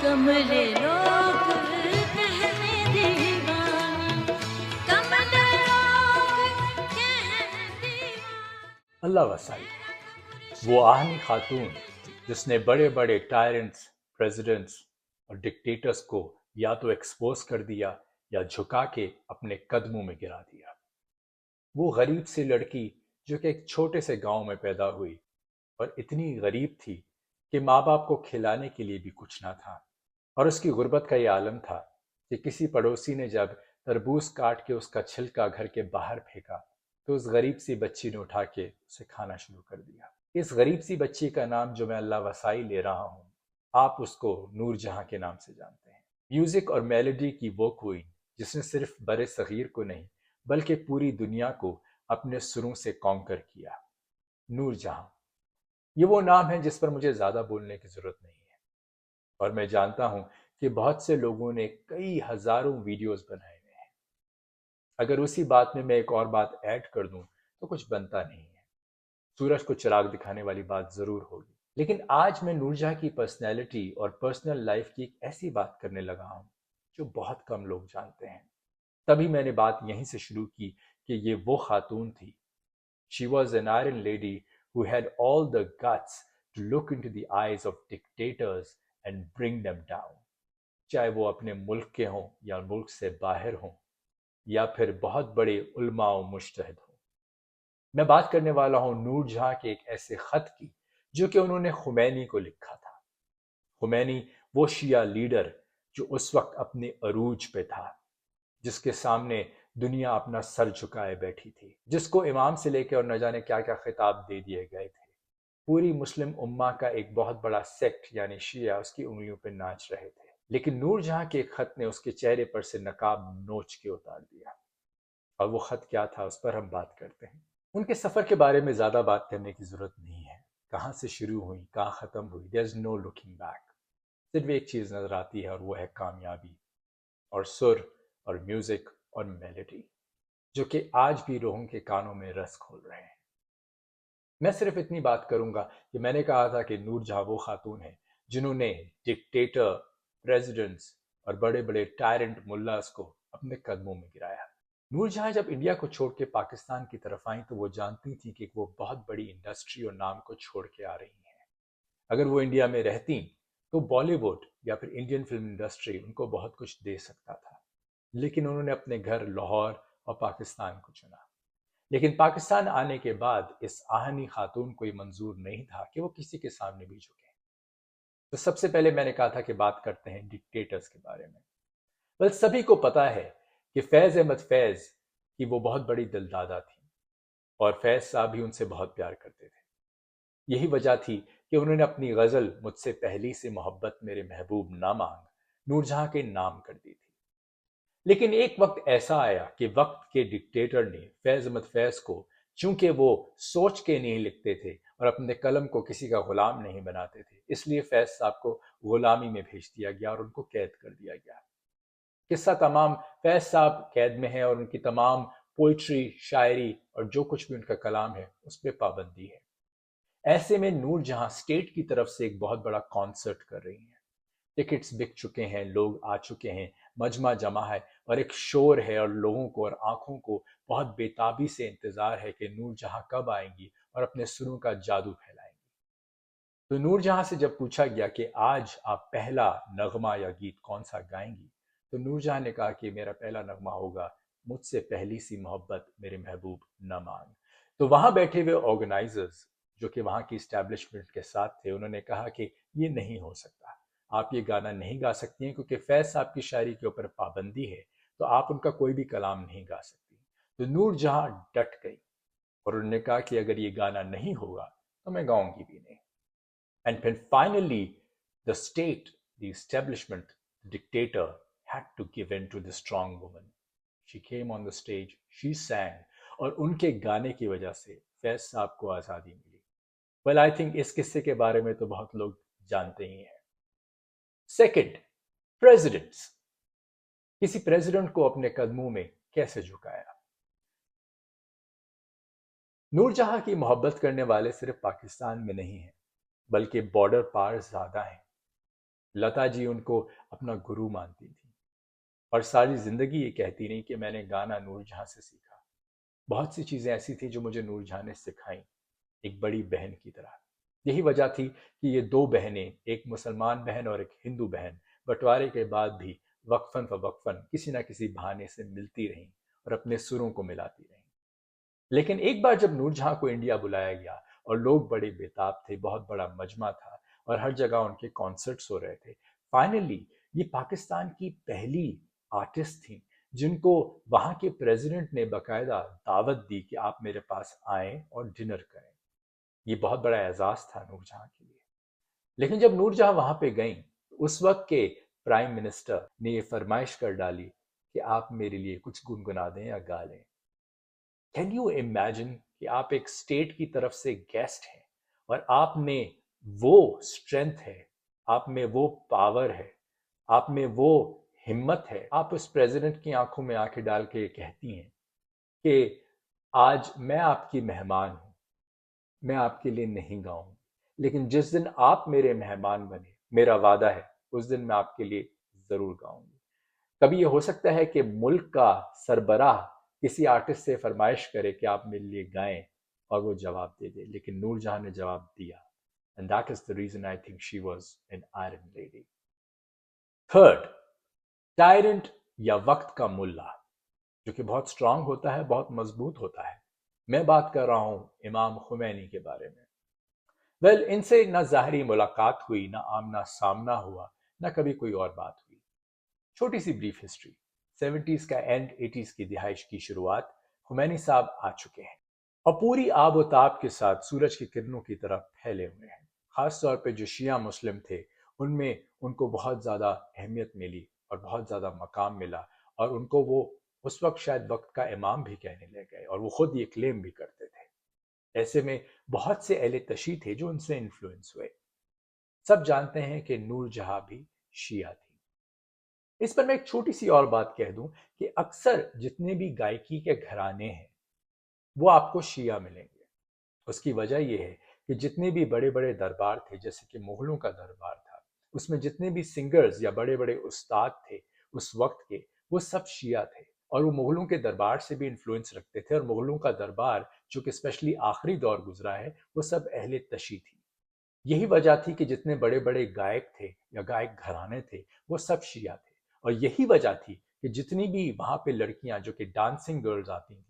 कमले लोग कहने दीवानी, कमले लोग कहने दीवानी। अल्लाह वसाई, वो आहनी खातून जिसने बड़े बड़े टायरेंट्स, प्रेसिडेंट्स और डिक्टेटर्स को या तो एक्सपोज कर दिया या झुका के अपने कदमों में गिरा दिया। वो गरीब सी लड़की जो कि एक छोटे से गांव में पैदा हुई और इतनी गरीब थी कि माँ बाप को खिलाने के लिए भी कुछ ना था, और उसकी गुर्बत का ये आलम था कि किसी पड़ोसी ने जब तरबूज काट के उसका छिलका घर के बाहर फेंका तो उस गरीब सी बच्ची ने उठा के उसे खाना शुरू कर दिया। इस गरीब सी बच्ची का नाम जो मैं अल्लाह वसाई ले रहा हूँ, आप उसको नूर जहां के नाम से जानते हैं। म्यूजिक और मेलोडी की वो क्वीन जिसने सिर्फ बड़े सगीर को नहीं बल्कि पूरी दुनिया को अपने सुरों से कॉन्कर किया, नूर जहां। ये वो नाम है जिस पर मुझे ज्यादा बोलने की जरूरत नहीं है, और मैं जानता हूं कि बहुत से लोगों ने कई हजारों वीडियोस बनाए हुए हैं। अगर उसी बात में मैं एक और बात ऐड कर दूं तो कुछ बनता नहीं है। सूरज को चिराग दिखाने वाली बात जरूर होगी, लेकिन आज मैं नूरजहां की पर्सनैलिटी और पर्सनल लाइफ की एक ऐसी बात करने लगा हूं जो बहुत कम लोग जानते हैं। तभी मैंने बात यहीं से शुरू की कि ये वो खातून थी। She was an iron lady who had all the guts to look into the eyes of dictators and bring them down, चाहे वो अपने मुल्क के हों या मुल्क से बाहर हों या फिर बहुत बड़े उलमा और मुज्तहिद हों। मैं बात करने वाला हूं नूर जहां के एक ऐसे खत की जो कि उन्होंने खुमैनी को लिखा था। खुमैनी वो शिया लीडर जो उस वक्त अपने अरूज पे था, जिसके सामने दुनिया अपना सर झुकाए बैठी थी, जिसको इमाम से लेकर और न जाने क्या क्या खिताब दे दिए गए थे। पूरी मुस्लिम उम्मा का एक बहुत बड़ा सेक्ट यानी शिया उसकी उंगलियों पर नाच रहे थे, लेकिन नूर जहां के एक खत ने उसके चेहरे पर से नकाब नोच के उतार दिया। और वो खत क्या था उस पर हम बात करते हैं। उनके सफर के बारे में ज्यादा बात करने की जरूरत नहीं है। कहां से शुरू हुई, कहां खत्म हुई, there is no looking back. सिर्फ एक चीज नजर आती है और वो है कामयाबी और सुर और म्यूजिक और मेलोडी, जो कि आज भी लोगों के कानों में रस खोल रहे हैं। मैं सिर्फ इतनी बात करूंगा कि मैंने कहा था कि नूर जहां वो खातून है जिन्होंने डिक्टेटर, प्रेसिडेंट्स और बड़े बड़े टायरेंट मुल्लास को अपने कदमों में गिराया। नूर जहां जब इंडिया को छोड़ के पाकिस्तान की तरफ आई तो वो जानती थी कि वो बहुत बड़ी इंडस्ट्री और नाम को छोड़ के आ रही हैं। अगर वो इंडिया में रहती तो बॉलीवुड या फिर इंडियन फिल्म इंडस्ट्री उनको बहुत कुछ दे सकता था, लेकिन उन्होंने अपने घर लाहौर और पाकिस्तान को चुना। लेकिन पाकिस्तान आने के बाद इस आहनी खातून को ये मंजूर नहीं था कि वो किसी के सामने भी झुके। तो सबसे पहले मैंने कहा था कि बात करते हैं डिक्टेटर्स के बारे में। बल सभी को पता है कि फैज अहमद फैज की वो बहुत बड़ी दिलदादा थी और फैज साहब भी उनसे बहुत प्यार करते थे। यही वजह थी कि उन्होंने अपनी गजल मुझसे पहली से मोहब्बत मेरे महबूब ना मांग नूरजहां के नाम कर दी थी। लेकिन एक वक्त ऐसा आया कि वक्त के डिक्टेटर ने फैज अहमद फैज को, चूंकि वो सोच के नहीं लिखते थे और अपने कलम को किसी का गुलाम नहीं बनाते थे, इसलिए फैज साहब को गुलामी में भेज दिया गया और उनको कैद कर दिया गया। किस्सा तमाम, फैज साहब कैद में है और उनकी तमाम पोइट्री, शायरी और जो कुछ भी उनका कलाम है उस पर पाबंदी है। ऐसे में नूर जहां स्टेट की तरफ से एक बहुत बड़ा कॉन्सर्ट कर रही हैं। टिकट्स बिक चुके हैं, लोग आ चुके हैं, मजमा जमा है और एक शोर है और लोगों को और आंखों को बहुत बेताबी से इंतजार है कि नूर जहां कब आएंगी और अपने सुरों का जादू फैलाएंगी। तो नूर जहां से जब पूछा गया कि आज आप पहला नगमा या गीत कौन सा गाएंगी, तो नूर जहां ने कहा कि मेरा पहला नगमा होगा मुझसे पहली सी मोहब्बत मेरे महबूब न मांग। तो वहां बैठे हुए ऑर्गेनाइजर्स जो कि वहां की स्टैब्लिशमेंट के साथ थे, उन्होंने कहा कि ये नहीं हो सकता, आप ये गाना नहीं गा सकती हैं क्योंकि फैज साहब की शायरी के ऊपर पाबंदी है, तो आप उनका कोई भी कलाम नहीं गा सकती। तो नूर जहां डट गई और उन्होंने कहा कि अगर ये गाना नहीं होगा तो मैं गाऊंगी भी नहीं। And when finally the state, the establishment, the dictator had to give in to the strong woman, she came on the stage, she sang, और उनके गाने की वजह से फैज साहब को आज़ादी मिली। वेल आई थिंक इस किस्से के बारे में तो बहुत लोग जानते ही हैं। Second, presidents. किसी प्रेसिडेंट को अपने कदमों में कैसे झुकाया। नूरजहां की मोहब्बत करने वाले सिर्फ पाकिस्तान में नहीं हैं, बल्कि बॉर्डर पार ज्यादा हैं। لتا جی ان کو اپنا گرو مانتی تھی اور ساری زندگی یہ کہتی رہی کہ میں نے گانا نور جہاں سے سیکھا. بہت سی چیزیں ایسی تھیں جو مجھے نور جہاں نے سکھائیں، ایک بڑی بہن کی طرح. یہی وجہ تھی کہ یہ دو بہنیں، ایک مسلمان بہن اور ایک ہندو بہن، بٹوارے کے بعد بھی وقفاً فوقفاً کسی نہ کسی بہانے سے ملتی رہیں اور اپنے سروں کو ملاتی رہیں. لیکن ایک بار جب نور جہاں کو انڈیا بلایا گیا اور لوگ بڑے بےتاب تھے، بہت بڑا مجمع تھا اور ہر جگہ ان کے کانسرٹس ہو رہے تھے، فائنلی یہ پاکستان کی پہلی آرٹسٹ تھیں جن کو وہاں کے پریزیڈنٹ نے باقاعدہ دعوت دی کہ آپ میرے پاس آئیں اور ڈنر کریں. یہ بہت بڑا اعزاز تھا نور جہاں کے لیے. لیکن جب نور جہاں وہاں پہ گئیں، اس وقت کے پرائم منسٹر نے یہ فرمائش کر ڈالی کہ آپ میرے لیے کچھ گنگنا دیں یا گا لیں. کین یو امیجن کہ آپ ایک اسٹیٹ کی طرف سے گیسٹ ہیں اور آپ میں وہ اسٹرینتھ ہے، آپ میں وہ پاور ہے، آپ میں وہ ہمت ہے، آپ اس پریزیڈنٹ کی آنکھوں میں آنکھیں ڈال کے کہتی ہیں کہ آج میں آپ کی مہمان ہوں، میں آپ کے لیے نہیں گاؤں، لیکن جس دن آپ میرے مہمان بنے، میرا وعدہ ہے اس دن میں آپ کے لیے ضرور گاؤں گی. کبھی یہ ہو سکتا ہے کہ ملک کا سربراہ کسی آرٹسٹ سے فرمائش کرے کہ آپ میرے لیے گائیں اور وہ جواب دے دے، لیکن نور جہاں نے جواب دیا. And that is the reason I think she was an iron lady. Third, tyrant یا وقت کا ملا، جو کہ بہت سٹرونگ ہوتا ہے، بہت مضبوط ہوتا ہے. میں بات کر رہا ہوں امام خمینی کے بارے میں. ویل ان سے نہ ظاہری ملاقات ہوئی، نہ آمنا سامنا ہوا، نہ کبھی کوئی اور بات ہوئی. چھوٹی سی بریف ہسٹری. 70s کا اینڈ 80s کی دہائش کی شروعات، خمینی صاحب آ چکے ہیں اور پوری آب و تاب کے ساتھ سورج کی کرنوں کی طرف پھیلے ہوئے ہیں. خاص طور پہ جو شیعہ مسلم تھے ان میں ان کو بہت زیادہ اہمیت ملی اور بہت زیادہ مقام ملا، اور ان کو وہ اس وقت شاید وقت کا امام بھی کہنے لگ گئے اور وہ خود یہ کلیم بھی کرتے تھے. ایسے میں بہت سے اہل تشیع تھے جو ان سے انفلوئنس ہوئے. سب جانتے ہیں کہ نور جہاں بھی شیعہ تھی. اس پر میں ایک چھوٹی سی اور بات کہہ دوں کہ اکثر جتنے بھی گائکی کے گھرانے ہیں وہ آپ کو شیعہ ملیں گے. اس کی وجہ یہ ہے کہ جتنے بھی بڑے بڑے دربار تھے، جیسے کہ مغلوں کا دربار تھا، اس میں جتنے بھی سنگرز یا بڑے بڑے استاد تھے اس وقت کے، وہ سب شیعہ تھے اور وہ مغلوں کے دربار سے بھی انفلوئنس رکھتے تھے. اور مغلوں کا دربار جو کہ اسپیشلی آخری دور گزرا ہے وہ سب اہل تشیع تھی. یہی وجہ تھی کہ جتنے بڑے بڑے گائک تھے یا گائک گھرانے تھے وہ سب شیعہ تھے. اور یہی وجہ تھی کہ جتنی بھی وہاں پہ لڑکیاں جو کہ ڈانسنگ گرلز آتی تھیں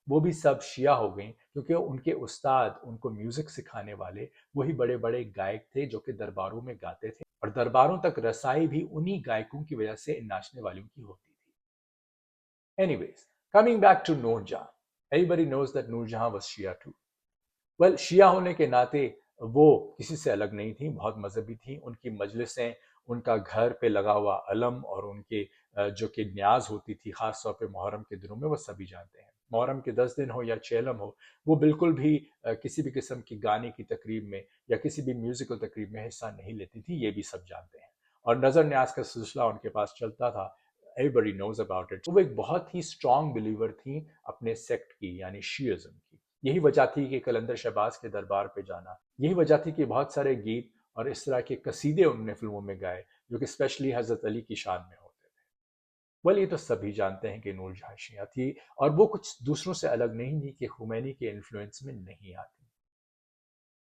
وہ بھی سب شیعہ ہو گئیں، کیونکہ ان کے استاد، ان کو میوزک سکھانے والے وہی بڑے بڑے گائک تھے جو کہ درباروں میں گاتے تھے، اور درباروں تک رسائی بھی انہی گائکوں کی وجہ سے ان ناچنے والیوں کی ہوتی تھی. Anyways, coming back to Noor Jahan. Everybody knows that Noor Jahan was Shia too. Well, شیعہ ہونے کے ناطے وہ کسی سے الگ نہیں تھیں، بہت مذہبی تھیں. ان کی مجلسیں، ان کا گھر پہ لگا ہوا علم اور ان کے جو کہ نیاز ہوتی تھی خاص طور پہ محرم کے دنوں میں، وہ سبھی جانتے ہیں. محرم کے 10 دن ہو یا چیلم ہو، وہ بالکل بھی کسی بھی قسم کی گانے کی تقریب میں یا کسی بھی میوزیکل تقریب میں حصہ نہیں لیتی تھی. یہ بھی سب جانتے ہیں. اور نظر نیاز کا سلسلہ ان کے پاس چلتا تھا. Everybody knows about it. وہ ایک بہت ہی اسٹرانگ بلیور تھیں اپنے سیکٹ کی، یعنی شیعزم کی. یہی وجہ تھی کہ قلندر شہباز کے دربار پہ جانا، یہی وجہ تھی کہ بہت سارے گیت اور اس طرح کے قصیدے انہوں نے فلموں میں گائے جو کہ اسپیشلی حضرت علی کی شان میں ہوتے تھے. ولی یہ تو سبھی جانتے ہیں کہ نور جہاں شیعہ تھی اور وہ کچھ دوسروں سے الگ نہیں تھی کہ خمینی کے انفلوئنس میں نہیں آتی.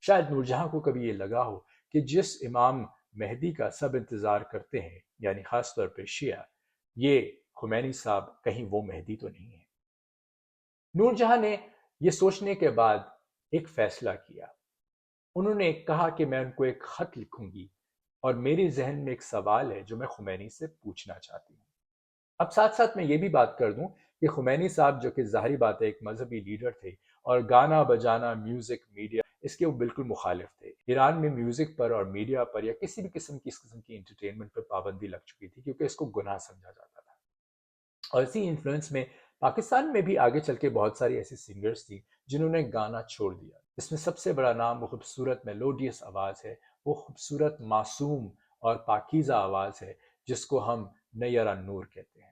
شاید نور جہاں کو کبھی یہ لگا ہو کہ جس امام مہدی کا سب انتظار کرتے ہیں، یعنی خاص طور پہ شیعہ، یہ خمینی صاحب کہیں وہ مہدی تو نہیں ہے. نور جہاں نے یہ سوچنے کے بعد ایک فیصلہ کیا. انہوں نے کہا کہ میں ان کو ایک خط لکھوں گی اور میرے ذہن میں ایک سوال ہے جو میں خمینی سے پوچھنا چاہتی ہوں. اب ساتھ ساتھ میں یہ بھی بات کر دوں کہ خمینی صاحب جو کہ ظاہری بات ہے ایک مذہبی لیڈر تھے اور گانا بجانا، میوزک، میڈیا، اس کے وہ بالکل مخالف تھے. ایران میں میوزک پر اور میڈیا پر یا کسی بھی قسم کی اس قسم کی انٹرٹینمنٹ پر پابندی لگ چکی تھی کیونکہ اس کو گناہ سمجھا جاتا تھا. اور اسی انفلوئنس میں پاکستان میں بھی آگے چل کے بہت ساری ایسی سنگرز تھی جنہوں نے گانا چھوڑ دیا. اس میں سب سے بڑا نام وہ خوبصورت میلوڈیس آواز ہے، وہ خوبصورت معصوم اور پاکیزہ آواز ہے جس کو ہم نیرہ نور کہتے ہیں.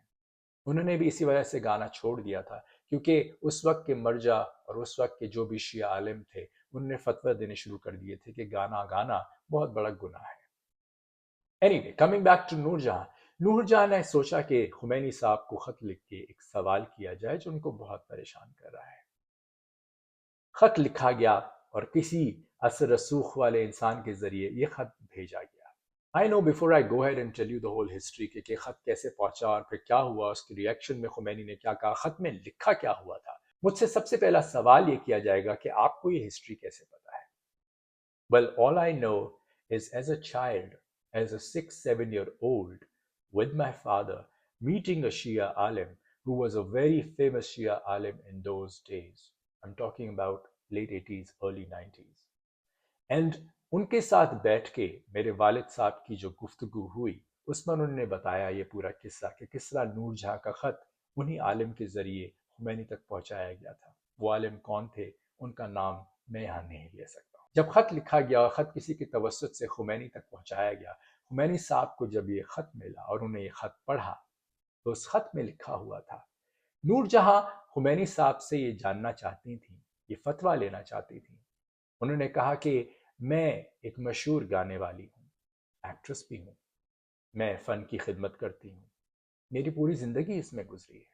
انہوں نے بھی اسی وجہ سے گانا چھوڑ دیا تھا کیونکہ اس وقت کے مرجع اور اس وقت کے جو بھی شیعہ عالم تھے انہوں نے فتویٰ دینے شروع کر دیے تھے کہ گانا گانا بہت بڑا گناہ ہے. Anyway, coming back to नूर जहां ने सोचा कि खुमैनी साहब को खत लिख के एक सवाल किया जाए जो उनको बहुत परेशान कर रहा है। खत लिखा गया और किसी असर रसूख वाले इंसान के जरिए ये खत भेजा गया। I know before I go ahead and tell you the whole history कि खत कैसे पहुंचा और फिर क्या हुआ, उसके रिएक्शन में खुमैनी ने क्या कहा, खत में लिखा क्या हुआ था, मुझसे सबसे पहला सवाल ये किया जाएगा कि आपको ये हिस्ट्री कैसे पता है। Well, all I know is as a child, as a 6-7-year-old, with my father, meeting a Shia alim who was a very famous Shia alim in those days. I'm talking about late 80s, early 90s. And उनके साथ बैठ के मेरे वालिद साहब की जो गुफ्तगू हुई उसमें उन्होंने बताया ये पूरा किस्सा कि किस तरह नूर जहां का खत उन्हीं आलिम के जरिए खुमैनी तक पहुंचाया गया था। वो आलिम कौन थे, उनका नाम मैं यहाँ नहीं ले सकता। जब खत लिखा गया और खत किसी की तवस्सुत से खुमैनी तक पहुंचाया गया, खुमैनी साहब को जब ये खत मिला और उन्हें ये खत पढ़ा तो उस खत में लिखा हुआ था, नूर जहां खुमैनी साहब से ये जानना चाहती थी, ये फतवा लेना चाहती थी। उन्होंने कहा कि मैं एक मशहूर गाने वाली हूँ, एक्ट्रेस भी हूँ, मैं फ़न की खिदमत करती हूँ, मेरी पूरी ज़िंदगी इसमें गुजरी है।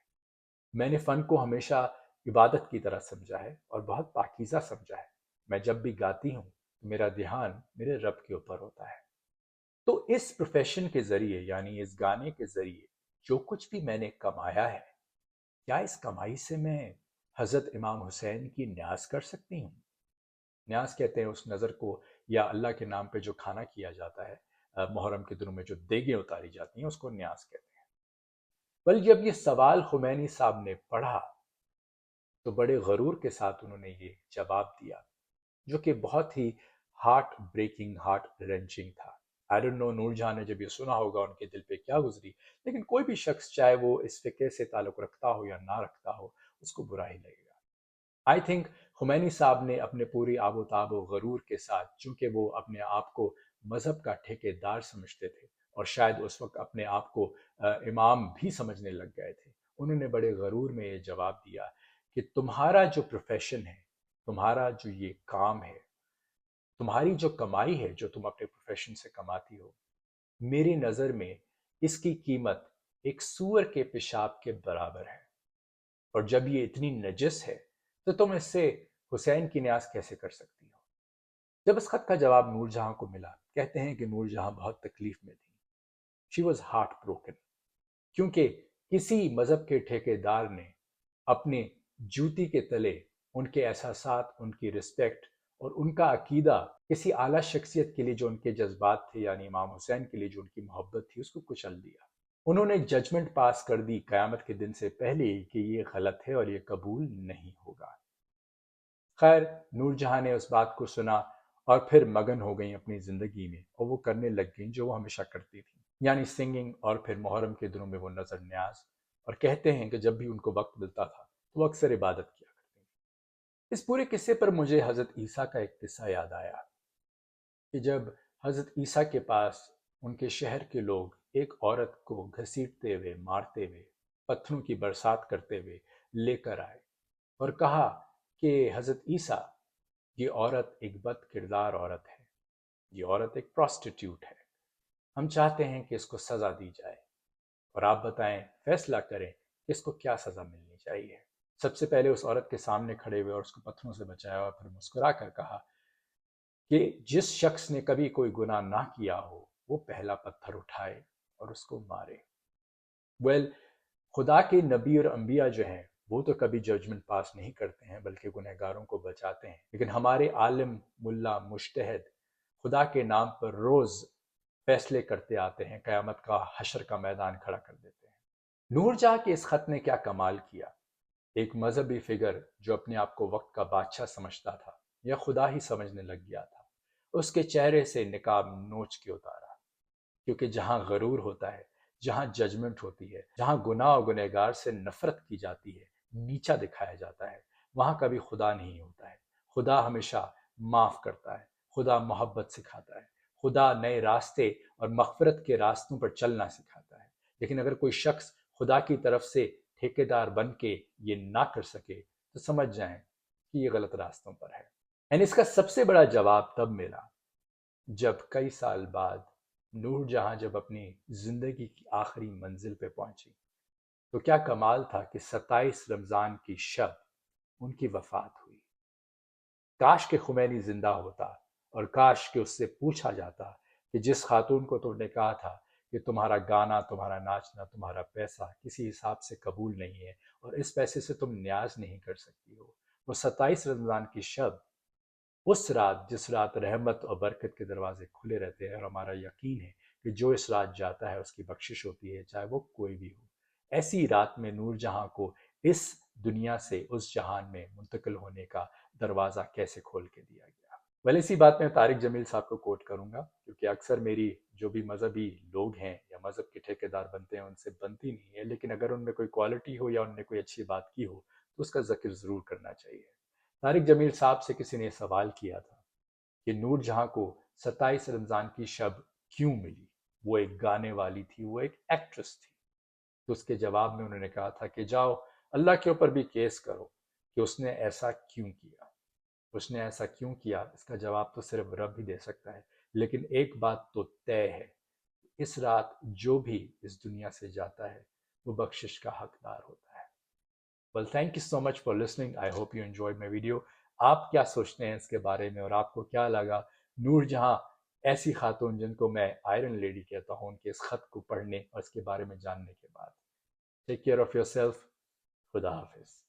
मैंने फ़न को हमेशा इबादत की तरह समझा है और बहुत पाकीज़ा समझा है। मैं जब भी गाती हूँ तो मेरा ध्यान मेरे रब के ऊपर होता है। तो इस प्रोफेशन के ज़रिए, यानी इस गाने के ज़रिए जो कुछ भी मैंने कमाया है, क्या इस कमाई से मैं हज़रत इमाम हुसैन की न्याज कर सकती हूँ? न्याज कहते हैं उस नज़र को, या अल्लाह के नाम पे जो खाना किया जाता है मुहर्रम के दिनों में जो देगें उतारी जाती हैं उसको न्याज कहते हैं। बल जब ये सवाल खुमैनी साहब ने पढ़ा तो बड़े गरूर के साथ उन्होंने ये जवाब दिया जो कि बहुत ही हार्ट ब्रेकिंग, हार्ट रेंचिंग था। आई डोंट नो नूर जहां ने जब ये सुना होगा उनके दिल पे क्या गुजरी, लेकिन कोई भी शख्स चाहे वो इस फिक्र से ताल्लुक रखता हो या ना रखता हो उसको बुरा ही लगेगा। आई थिंक खुमैनी साहब ने अपने पूरी आबोताब व गरूर के साथ, चूंकि वो अपने आप को मज़हब का ठेकेदार समझते थे और शायद उस वक्त अपने आप को इमाम भी समझने लग गए थे, उन्होंने बड़े गरूर में ये जवाब दिया कि तुम्हारा जो प्रोफेशन है, तुम्हारा जो ये काम है, तुम्हारी जो कमाई है जो तुम अपने प्रोफेशन से कमाती हो, मेरी नज़र में इसकी कीमत एक सूअर के पेशाब के बराबर है। और जब ये इतनी नजस है तो तुम इससे हुसैन की न्याज कैसे कर सकती हो? जब इस खत का जवाब नूर जहां को मिला, कहते हैं कि नूर जहां बहुत तकलीफ में थी। शी वॉज हार्ट ब्रोकन, क्योंकि किसी मजहब के ठेकेदार ने अपने जूती के तले उनके एहसासात, उनकी रिस्पेक्ट और उनका अकीदा किसी आला शख्सियत के लिए जो उनके जज्बात थे, यानी इमाम हुसैन के लिए जो उनकी मोहब्बत थी, उसको कुचल दिया। उन्होंने जजमेंट पास कर दी क़यामत के दिन से पहले कि ये गलत है और ये कबूल नहीं होगा। खैर, नूर जहां ने उस बात को सुना और फिर मगन हो गई अपनी ज़िंदगी में और वो करने लग गई जो वो हमेशा करती थी, यानी सिंगिंग, और फिर मुहर्रम के दिनों में वो नज़र न्याज। और कहते हैं कि जब भी उनको वक्त मिलता था तो वो अक्सर इबादत किया करती थी। इस पूरे किस्से पर मुझे हज़रत ईसा का एक किस्सा याद आया कि जब हज़रत ईसा के पास उनके शहर के लोग एक औरत को घसीटते हुए, मारते हुए, पत्थरों की बरसात करते हुए लेकर आए और कहा कि हज़रत ईसा, ये औरत एक बद किरदार औरत है, ये औरत एक प्रोस्टिट्यूट है, हम चाहते हैं कि इसको सज़ा दी जाए और आप बताएं, फैसला करें कि इसको क्या सज़ा मिलनी चाहिए। सबसे पहले उस औरत के सामने खड़े हुए और उसको पत्थरों से बचाया और फिर मुस्कुरा कर कहा कि जिस शख्स ने कभी कोई गुनाह ना किया हो वो पहला पत्थर उठाए और उसको मारे। वेल, खुदा के नबी और अंबिया जो हैं वो तो कभी जजमेंट पास नहीं करते हैं बल्कि गुनहगारों को बचाते हैं, लेकिन हमारे आलिम, मुल्ला, मुज्तहिद खुदा के नाम पर रोज़ फैसले करते आते हैं, क़यामत का हशर का मैदान खड़ा कर देते हैं। नूर जहां के इस खत ने क्या कमाल किया, एक मजहबी फिगर जो अपने आप को वक्त का बादशाह समझता था या खुदा ही समझने लग गया था, उसके चेहरे से निकाब नोच के उतारा, क्योंकि जहां गरूर होता है, जहां जजमेंट होती है, जहां गुनाह और गुनहगार से नफरत की जाती है, नीचा दिखाया जाता है, वहां कभी खुदा नहीं होता है। खुदा हमेशा माफ करता है, खुदा मोहब्बत सिखाता है, खुदा नए रास्ते और मगफरत के रास्तों पर चलना सिखाता है। लेकिन अगर कोई शख्स खुदा की तरफ से ठेकेदार बन के ये ना कर सके तो समझ जाएं कि ये गलत रास्तों पर है। एंड इसका सबसे बड़ा जवाब तब मिला जब कई साल बाद نور جہاں جب اپنی زندگی کی آخری منزل پہ پہنچی تو کیا کمال تھا کہ 27 رمضان کی شب ان کی وفات ہوئی۔ کاش کہ خمینی زندہ ہوتا اور کاش کہ اس سے پوچھا جاتا کہ جس خاتون کو تم نے کہا تھا کہ تمہارا گانا، تمہارا ناچنا، تمہارا پیسہ کسی حساب سے قبول نہیں ہے اور اس پیسے سے تم نیاز نہیں کر سکتی ہو، وہ 27 رمضان کی شب، اس رات جس رات رحمت اور برکت کے دروازے کھلے رہتے ہیں، اور ہمارا یقین ہے کہ جو اس رات جاتا ہے اس کی بخشش ہوتی ہے، چاہے وہ کوئی بھی ہو، ایسی رات میں نور جہاں کو اس دنیا سے اس جہان میں منتقل ہونے کا دروازہ کیسے کھول کے دیا گیا۔ اسی بات میں طارق جمیل صاحب کو کوٹ کروں گا، کیونکہ اکثر میری جو بھی مذہبی لوگ ہیں یا مذہب کے ٹھیکیدار بنتے ہیں ان سے بنتی نہیں ہے، لیکن اگر ان میں کوئی کوالٹی ہو یا ان نے کوئی اچھی بات کی ہو تو اس کا ذکر ضرور کرنا چاہیے۔ طارق جمیل صاحب سے کسی نے سوال کیا تھا کہ نور جہاں کو 27 رمضان کی شب کیوں ملی، وہ ایک گانے والی تھی، وہ ایک ایکٹریس تھی، تو اس کے جواب میں انہوں نے کہا تھا کہ جاؤ اللہ کے اوپر بھی کیس کرو کہ اس نے ایسا کیوں کیا، اس نے ایسا کیوں کیا، اس کا جواب تو صرف رب ہی دے سکتا ہے، لیکن ایک بات تو طے ہے، اس رات جو بھی اس دنیا سے جاتا ہے وہ بخشش کا حقدار ہوتا ہے۔ Well, thank you so much for listening. I hope you enjoyed my video. آپ کیا سوچتے ہیں اس کے بارے میں، اور آپ کو کیا لگا نور جہاں ایسی خاتون جن کو میں آئرن لیڈی کہتا ہوں ان کے اس خط کو پڑھنے اور اس کے بارے میں جاننے کے بعد؟ Take care of your self. خدا حافظ.